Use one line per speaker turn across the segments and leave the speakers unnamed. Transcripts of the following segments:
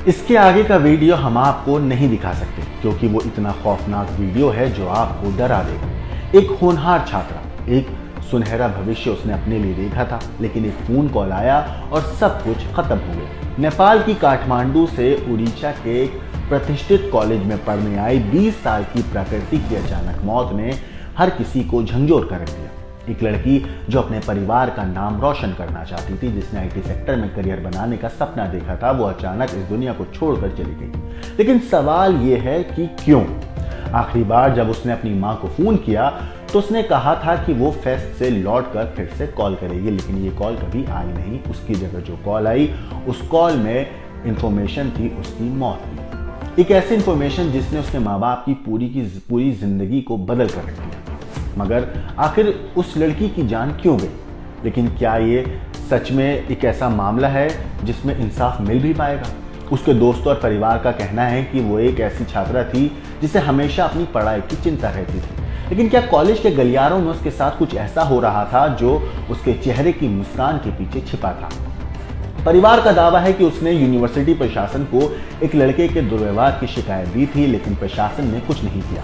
इसके आगे का वीडियो हम आपको नहीं दिखा सकते क्योंकि वो इतना खौफनाक वीडियो है जो आपको डरा देगा। एक होनहार छात्रा, एक सुनहरा भविष्य उसने अपने लिए देखा था, लेकिन एक फोन कॉल आया और सब कुछ खत्म हो गया। नेपाल की काठमांडू से उड़ीसा के एक प्रतिष्ठित कॉलेज में पढ़ने आई 20 साल की प्रकृति की अचानक मौत ने हर किसी को झंझोर कर रख दिया। एक लड़की जो अपने परिवार का नाम रोशन करना चाहती थी, जिसने आईटी सेक्टर में करियर बनाने का सपना देखा था, वो अचानक इस दुनिया को छोड़कर चली गई। लेकिन सवाल ये है कि क्यों? आखिरी बार जब उसने अपनी मां को फोन किया तो उसने कहा था कि वो फेस्ट से लौटकर फिर से कॉल करेगी, लेकिन ये कॉल कभी आई नहीं। उसकी जगह जो कॉल आई, उस कॉल में इंफॉर्मेशन थी उसकी मौत की। एक ऐसी इंफॉर्मेशन जिसने उसके माँ बाप की पूरी जिंदगी को बदल कर रख दिया। मगर आखिर उस लड़की की जान क्यों गई? लेकिन क्या ये सच में एक ऐसा मामला है जिसमें इंसाफ मिल भी पाएगा? उसके दोस्तों और परिवार का कहना है कि वो एक ऐसी छात्रा थी जिसे हमेशा अपनी पढ़ाई की चिंता रहती थी। लेकिन क्या कॉलेज के गलियारों में उसके साथ कुछ ऐसा हो रहा था जो उसके चेहरे की मुस्कान के पीछे छिपा था? परिवार का दावा है कि उसने यूनिवर्सिटी प्रशासन को एक लड़के के दुर्व्यवहार की शिकायत दी थी, लेकिन प्रशासन ने कुछ नहीं किया।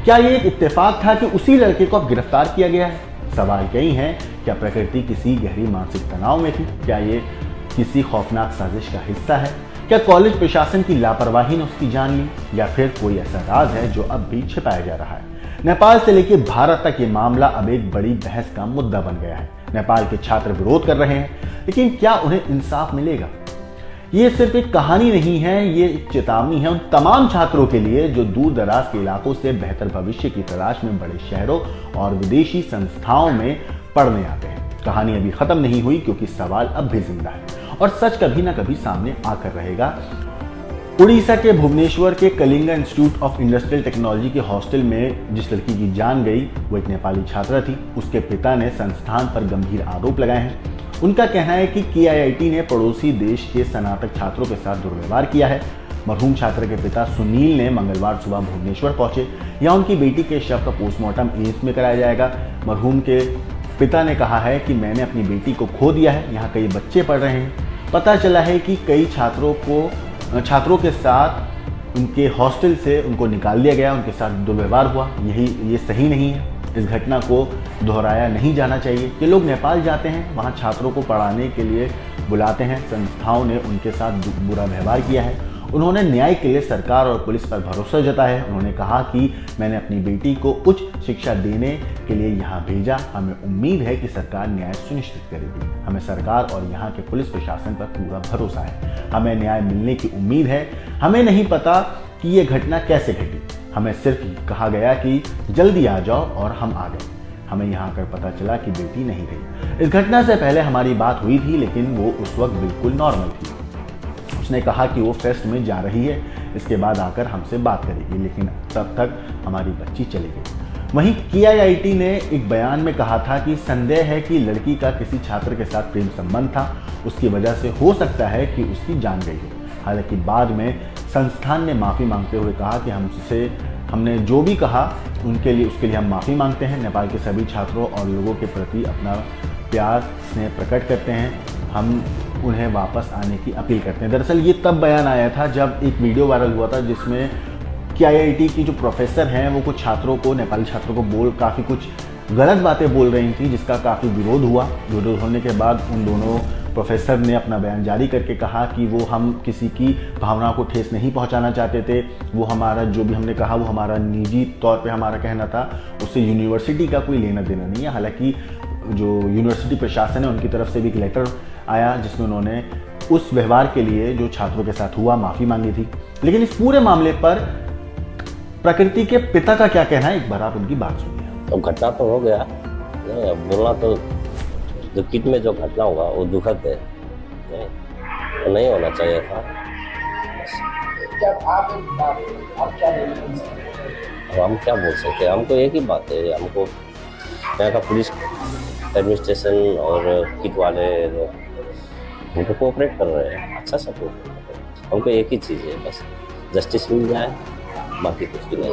क्या ये एक इत्तेफाक था कि उसी लड़के को अब गिरफ्तार किया गया है? सवाल कई हैं। क्या प्रकृति किसी गहरी मानसिक तनाव में थी? क्या ये किसी खौफनाक साजिश का हिस्सा है? क्या कॉलेज प्रशासन की लापरवाही ने उसकी जान ली, या फिर कोई ऐसा राज है जो अब भी छिपाया जा रहा है? नेपाल से लेकर भारत तक ये मामला अब एक बड़ी बहस का मुद्दा बन गया है। नेपाल के छात्र विरोध कर रहे हैं, लेकिन क्या उन्हें इंसाफ मिलेगा? ये सिर्फ एक कहानी नहीं है, ये एक चेतावनी है उन तमाम छात्रों के लिए जो दूर दराज के इलाकों से बेहतर भविष्य की तलाश में बड़े शहरों और विदेशी संस्थाओं में पढ़ने आते हैं। कहानी अभी खत्म नहीं हुई क्योंकि सवाल अब भी जिंदा है और सच कभी ना कभी सामने आकर रहेगा। उड़ीसा के भुवनेश्वर के Kalinga institute of industrial technology के हॉस्टल में जिस लड़की की जान गई वो एक नेपाली छात्रा थी। उसके पिता ने संस्थान पर गंभीर आरोप लगाए हैं। उनका कहना है कि KIIT ने पड़ोसी देश के स्नातक छात्रों के साथ दुर्व्यवहार किया है। मरहूम छात्र के पिता सुनील ने मंगलवार सुबह भुवनेश्वर पहुंचे। यहाँ उनकी बेटी के शव का पोस्टमार्टम एम्स में कराया जाएगा। मरहूम के पिता ने कहा है कि मैंने अपनी बेटी को खो दिया है, यहाँ कई बच्चे पढ़ रहे हैं। पता चला है कि कई छात्रों के साथ उनके हॉस्टल से उनको निकाल दिया गया, उनके साथ दुर्व्यवहार हुआ। ये सही नहीं है। इस घटना को दोहराया नहीं जाना चाहिए। ये लोग नेपाल जाते हैं, वहाँ छात्रों को पढ़ाने के लिए बुलाते हैं। संस्थाओं ने उनके साथ बुरा व्यवहार किया है। उन्होंने न्याय के लिए सरकार और पुलिस पर भरोसा जताया है। उन्होंने कहा कि मैंने अपनी बेटी को उच्च शिक्षा देने के लिए यहाँ भेजा। हमें उम्मीद है कि सरकार न्याय सुनिश्चित करेगी। हमें सरकार और यहाँ के पुलिस प्रशासन पर पूरा भरोसा है। हमें न्याय मिलने की उम्मीद है। हमें नहीं पता कि ये घटना कैसे घटी। हमें सिर्फ कहा गया कि जल्दी आ जाओ और हम आ गए। हमें यहाँ आकर पता चला कि बेटी नहीं रही। इस घटना से पहले हमारी बात हुई थी, लेकिन वो उस वक्त बिल्कुल नॉर्मल थी। उसने कहा कि वो फेस्ट में जा रही है, इसके बाद आकर हमसे बात करेगी, लेकिन तब तक हमारी बच्ची चली गई। वहीं KIIT ने एक बयान में कहा था कि संदेह है कि लड़की का किसी छात्र के साथ प्रेम संबंध था, उसकी वजह से हो सकता है कि उसकी जान गई हो। हालांकि बाद में संस्थान ने माफ़ी मांगते हुए कहा कि हमने जो भी कहा उसके लिए हम माफ़ी मांगते हैं। नेपाल के सभी छात्रों और लोगों के प्रति अपना प्यार स्नेह प्रकट करते हैं। हम उन्हें वापस आने की अपील करते हैं। दरअसल ये तब बयान आया था जब एक वीडियो वायरल हुआ था जिसमें KIIT की जो प्रोफेसर हैं वो कुछ छात्रों को, नेपाली छात्रों को काफ़ी कुछ गलत बातें बोल रही थी, जिसका काफ़ी विरोध हुआ। विरोध होने के बाद उन दोनों प्रोफेसर ने अपना बयान जारी करके कहा कि वो हम किसी की भावनाओं को ठेस नहीं पहुंचाना चाहते थे। वो हमारा जो भी हमने कहा वो हमारा निजी तौर पे हमारा कहना था, उससे यूनिवर्सिटी का कोई लेना देना नहीं है। हालांकि जो यूनिवर्सिटी प्रशासन है उनकी तरफ से भी एक लेटर आया जिसमें उन्होंने उस व्यवहार के लिए जो छात्रों के साथ हुआ माफ़ी मांगी थी। लेकिन इस पूरे मामले पर प्रकृति के पिता का क्या कहना है, एक बार आप उनकी बात सुनिए।
तो घटना तो हो गया, बोलना तो दुखित में जो घटना हुआ वो दुखद है, तो नहीं होना चाहिए था। हम क्या बोल सकते हैं? हमको एक ही बात है, हमको यहाँ का पुलिस एडमिनिस्ट्रेशन और किट वाले लोग उनको कोऑपरेट कर रहे हैं, अच्छा सपोर्ट कर रहे हैं। हमको एक ही चीज़ है, बस जस्टिस मिल जाए, बाकी कुछ भी नहीं।